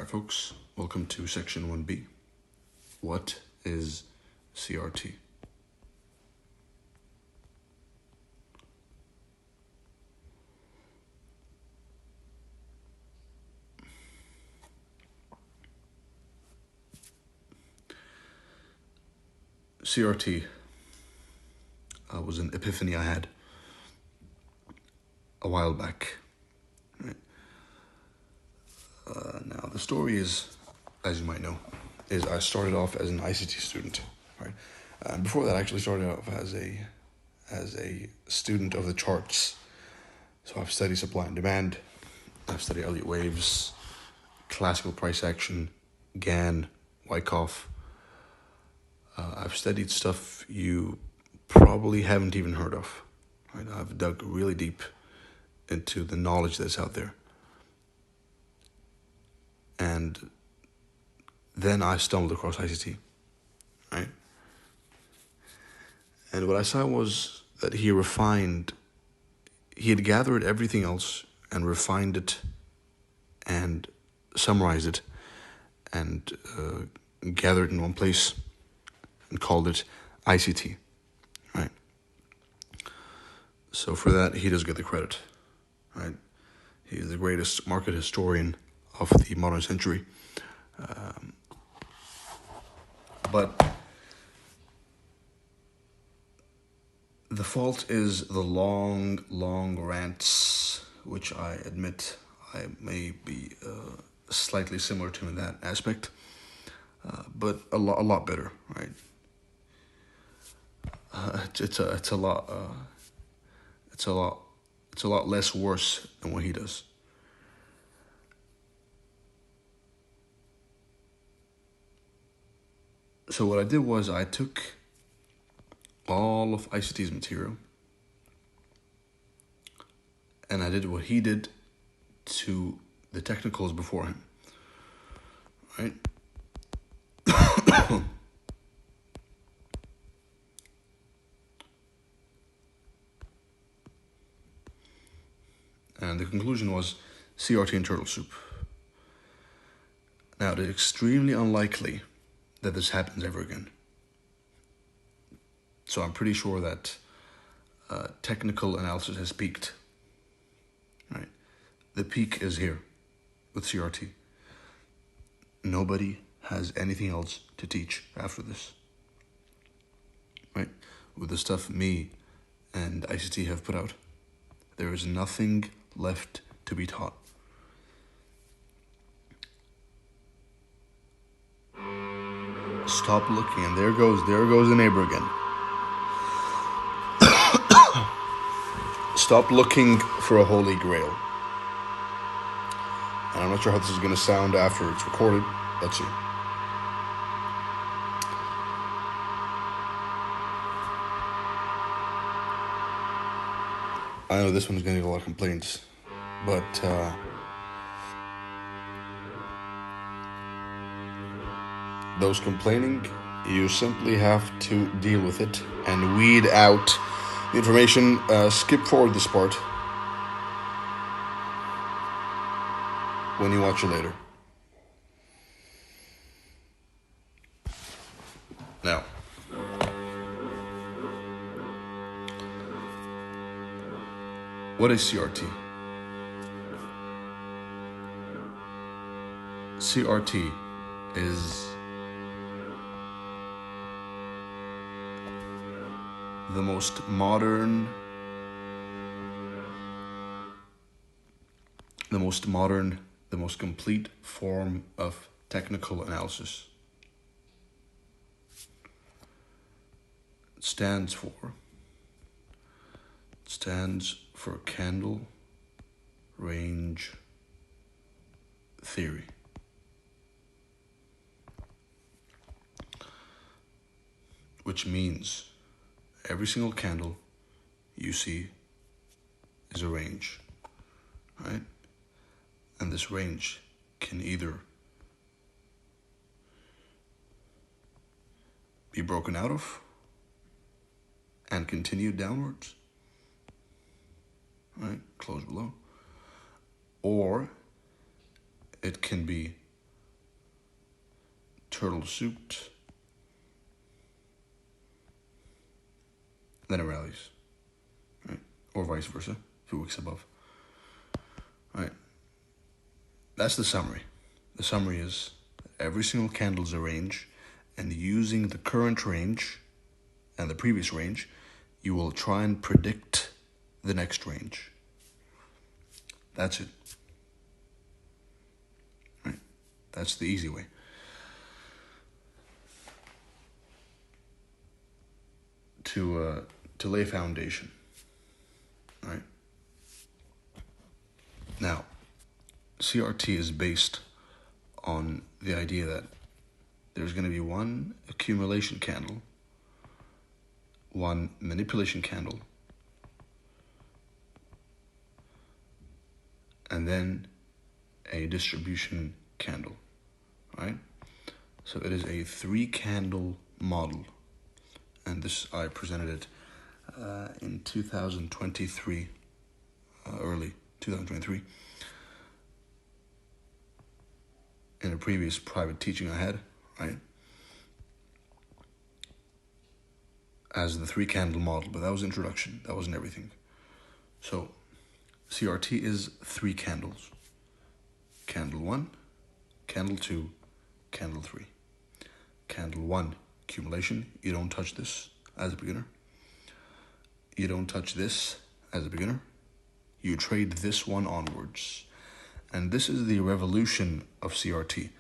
Alright folks, welcome to section 1B. What is CRT? CRT was an epiphany I had a while back. Right? Now the story is, as you might know, is I started off as an ICT student, right? And before that, I actually started off as a student of the charts. So I've studied supply and demand, I've studied Elliott waves, classical price action, Gann, Wyckoff. I've studied stuff you probably haven't even heard of. Right? I've dug really deep into the knowledge that's out there. And then I stumbled across ICT, right? And what I saw was that he had gathered everything else and refined it and summarized it and gathered it in one place and called it ICT, right? So for that, he does get the credit, right? He's the greatest market historian of the modern century. But the fault is the long rants, which I admit I may be slightly similar to in that aspect, but a lot better, right? It's a lot less worse than what he does. So what I did was I took all of ICT's material and I did what he did to the technicals before him, right? And the conclusion was CRT and turtle soup. Now, it is extremely unlikely that this happens ever again. So I'm pretty sure that technical analysis has peaked. Right? The peak is here with CRT. Nobody has anything else to teach after this. Right? With the stuff me and ICT have put out, there is nothing left to be taught. Stop looking, and there goes the neighbor again. Stop looking for a holy grail. And I'm not sure how this is going to sound after it's recorded. Let's see. I know this one's going to get a lot of complaints, but those complaining, you simply have to deal with it and weed out the information. Skip forward this part when you watch it later. Now, what is CRT? CRT is the most modern, the most complete form of technical analysis. It stands for candle range theory. Which means every single candle you see is a range, right? And this range can either be broken out of and continue downwards, right? Close below. Or it can be turtle suit, then it rallies, right? Or vice versa, 2 weeks above. Right. That's the summary. The summary is every single candle is a range, and using the current range and the previous range, you will try and predict the next range. That's it. Right. That's the easy way. To lay foundation. Right. Now, CRT is based on the idea that there's going to be one accumulation candle, one manipulation candle, and then a distribution candle, right? So it is a 3-candle model, and this I presented it in 2023, early 2023, in a previous private teaching I had, right? As the 3-candle model, but that was introduction. That wasn't everything. So CRT is 3 candles. Candle 1, candle 2, candle 3. Candle 1, accumulation. You don't touch this as a beginner. You don't touch this as a beginner. You trade this one onwards. And this is the revolution of CRT.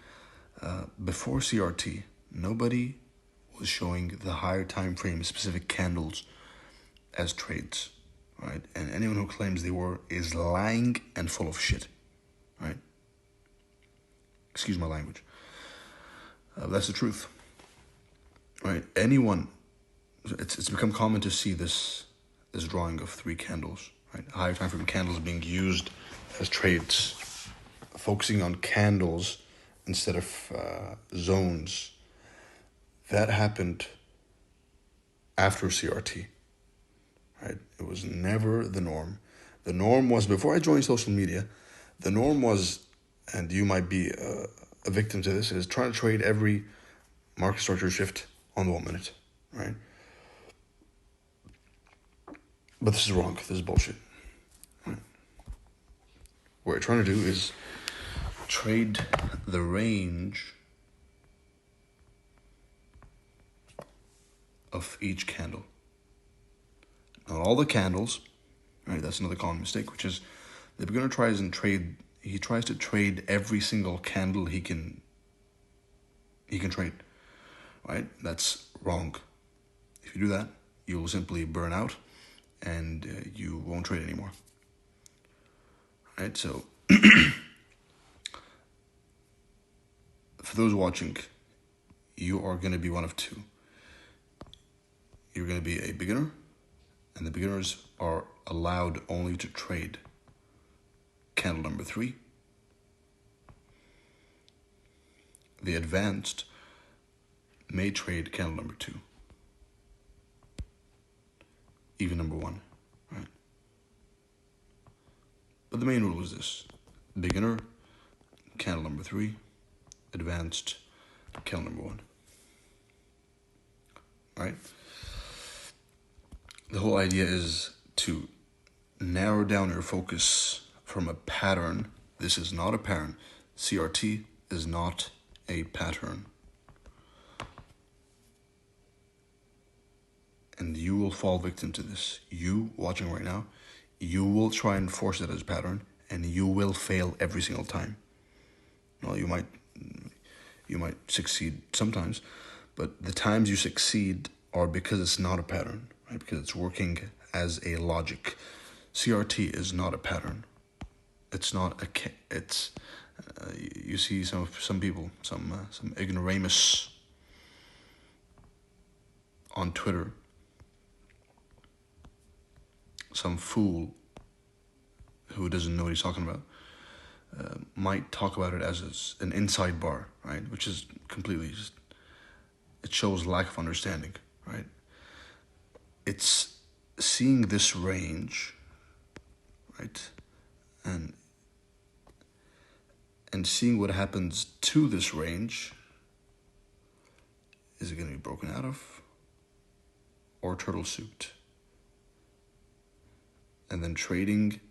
Before CRT, nobody was showing the higher time frame specific candles as trades, right? And anyone who claims they were is lying and full of shit, right? Excuse my language. That's the truth, right? Anyone, it's become common to see this drawing of 3 candles, right? Higher time frame candles being used as trades, focusing on candles instead of zones. That happened after CRT, right? It was never the norm. The norm was, before I joined social media, the norm was, and you might be a victim to this, is trying to trade every market structure shift on the 1 minute, right? But this is wrong. This is bullshit. Right? What you're trying to do is trade the range of each candle. Not all the candles, right? That's another common mistake, which is the beginner tries to trade every single candle he can trade, right? That's wrong. If you do that, you will simply burn out and you won't trade anymore. Right? So for those watching, you are going to be one of 2. You're going to be a beginner, and the beginners are allowed only to trade candle number 3. The advanced may trade candle number 2, even number 1, right? But the main rule is this: beginner, candle number 3, advanced, candle number 1, right? The whole idea is to narrow down your focus from a pattern. This is not a pattern. CRT is not a pattern. And you will fall victim to this. You watching right now, you will try and force it as a pattern, and you will fail every single time. Well, you might succeed sometimes, but the times you succeed are because it's not a pattern, right? Because it's working as a logic. CRT is not a pattern. It's not it's you see some people, some ignoramus on Twitter, some fool who doesn't know what he's talking about, might talk about it as an inside bar, right? Which is completely just, it shows lack of understanding, right? It's seeing this range, right? And seeing what happens to this range is it going to be broken out of or turtle souped? And then trading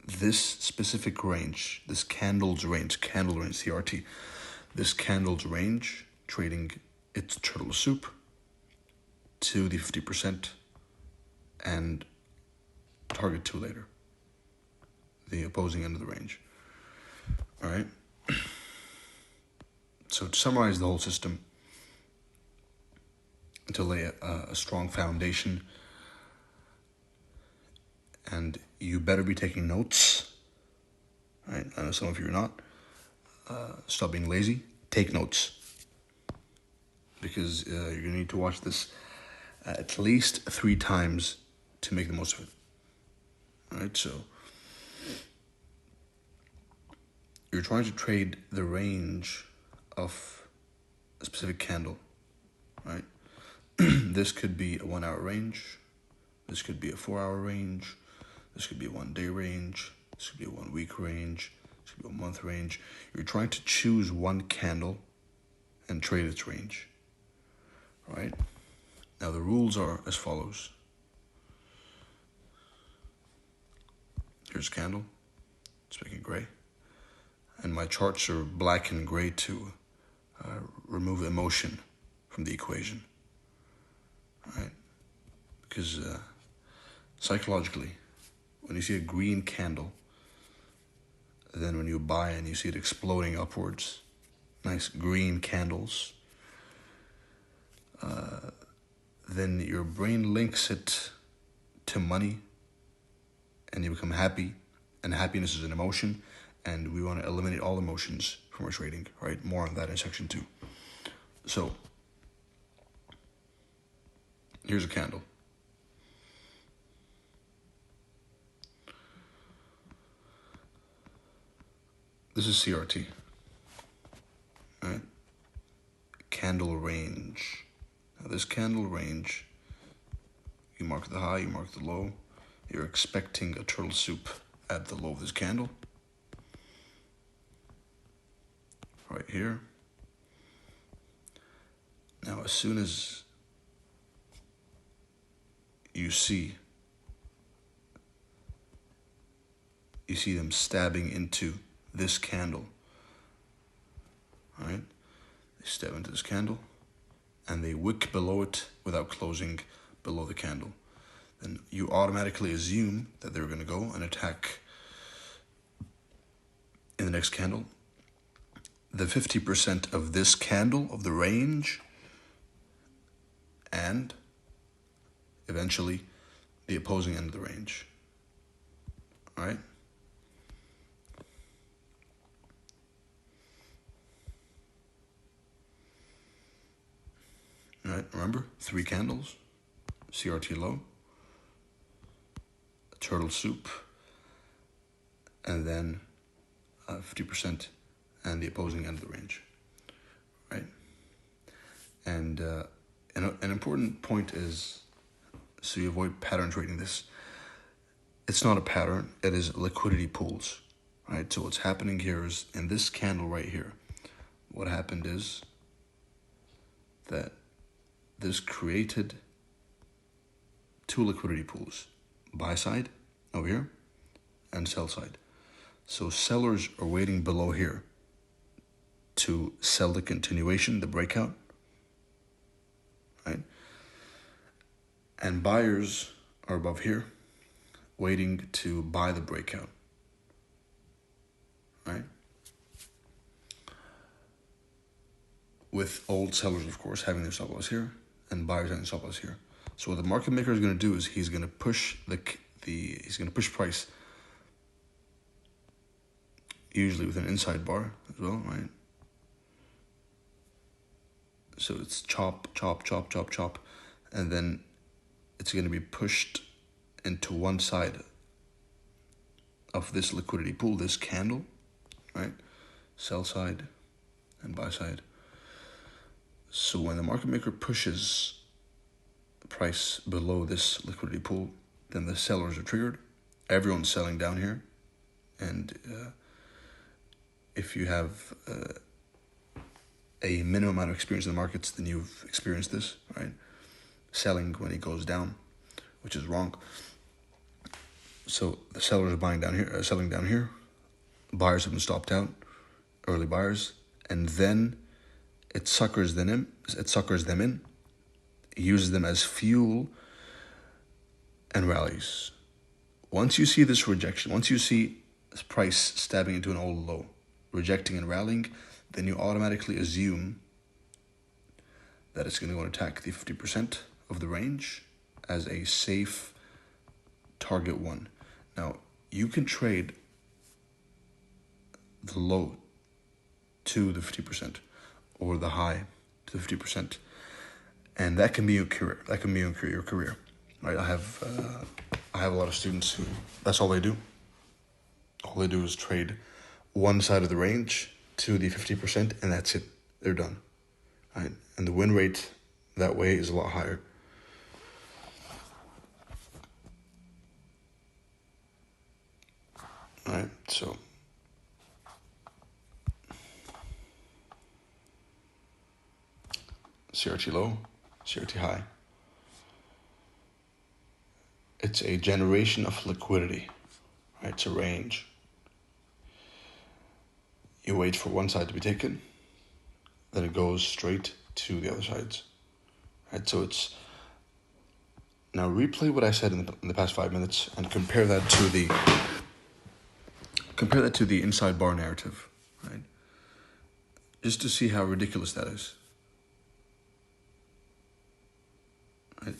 this specific range, this candle range, CRT, this candle's range, trading its turtle soup to the 50% and target 2 later, the opposing end of the range. All right. So to summarize the whole system, to lay a strong foundation, and you better be taking notes. Right? I know some of you are not. Stop being lazy. Take notes, because you're gonna need to watch this at least 3 times to make the most of it. All right, so you're trying to trade the range of a specific candle, right? This could be a 1-hour range. This could be a 4-hour range. This could be a 1-day range. This could be a 1-week range. This could be a month range. You're trying to choose one candle and trade its range, right? Now the rules are as follows. Here's a candle. It's making gray. And my charts are black and gray to remove emotion from the equation, right? Because psychologically, when you see a green candle, then when you buy and you see it exploding upwards, nice green candles, then your brain links it to money and you become happy, and happiness is an emotion, and we want to eliminate all emotions from our trading, right? More on that in section 2. So, here's a candle. This is CRT, right? Candle range. Now this candle range, you mark the high, you mark the low. You're expecting a turtle soup at the low of this candle. Right here. Now as soon as you see them stabbing into this candle, right? They stab into this candle and they wick below it without closing below the candle. Then you automatically assume that they're going to go and attack in the next candle. The 50% of this candle, of the range, and eventually the opposing end of the range. All right? All right, remember, 3 candles, CRT low, a turtle soup, and then 50% and the opposing end of the range, right? And an important point is, so you avoid pattern trading this, it's not a pattern, it is liquidity pools, right? So what's happening here is, in this candle right here, what happened is that this created 2 liquidity pools, buy side over here and sell side. So sellers are waiting below here to sell the continuation, the breakout, right? And buyers are above here waiting to buy the breakout, right? With old sellers, of course, having their stop loss here and buyers having stop loss here. So what the market maker is going to do is he's going to push he's going to push price, usually with an inside bar as well, right? So it's chop, chop, chop, chop, chop, and then it's going to be pushed into one side of this liquidity pool, this candle, right? Sell side and buy side. So when the market maker pushes price below this liquidity pool, then the sellers are triggered. Everyone's selling down here, and if you have a minimum amount of experience in the markets, then you've experienced this, right? Selling when it goes down, which is wrong. So the sellers are buying down here, selling down here. Buyers have been stopped out, early buyers, and then it suckers them in. It uses them as fuel and rallies. Once you see this rejection, once you see this price stabbing into an old low, rejecting and rallying, then you automatically assume that it's going to go and attack the 50% of the range as a safe target one. Now, you can trade the low to the 50% or the high to the 50%, and that can be your career. That can be your career, right? I have a lot of students who that's all they do. All they do is trade one side of the range to the 50%, and that's it. They're done, right? And the win rate that way is a lot higher. All right, so CRT low, CRT high. It's a generation of liquidity, right? It's a range. You wait for one side to be taken, then it goes straight to the other sides, right? So it's now replay what I said in the past 5 minutes and compare that to the inside bar narrative, right? Just to see how ridiculous that is.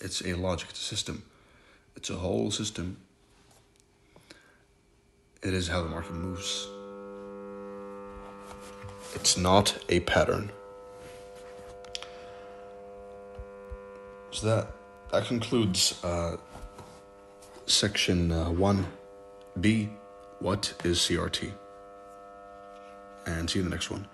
It's a logic, it's a system. It's a whole system. It is how the market moves. It's not a pattern. So that concludes section 1B, what is CRT? And see you in the next one.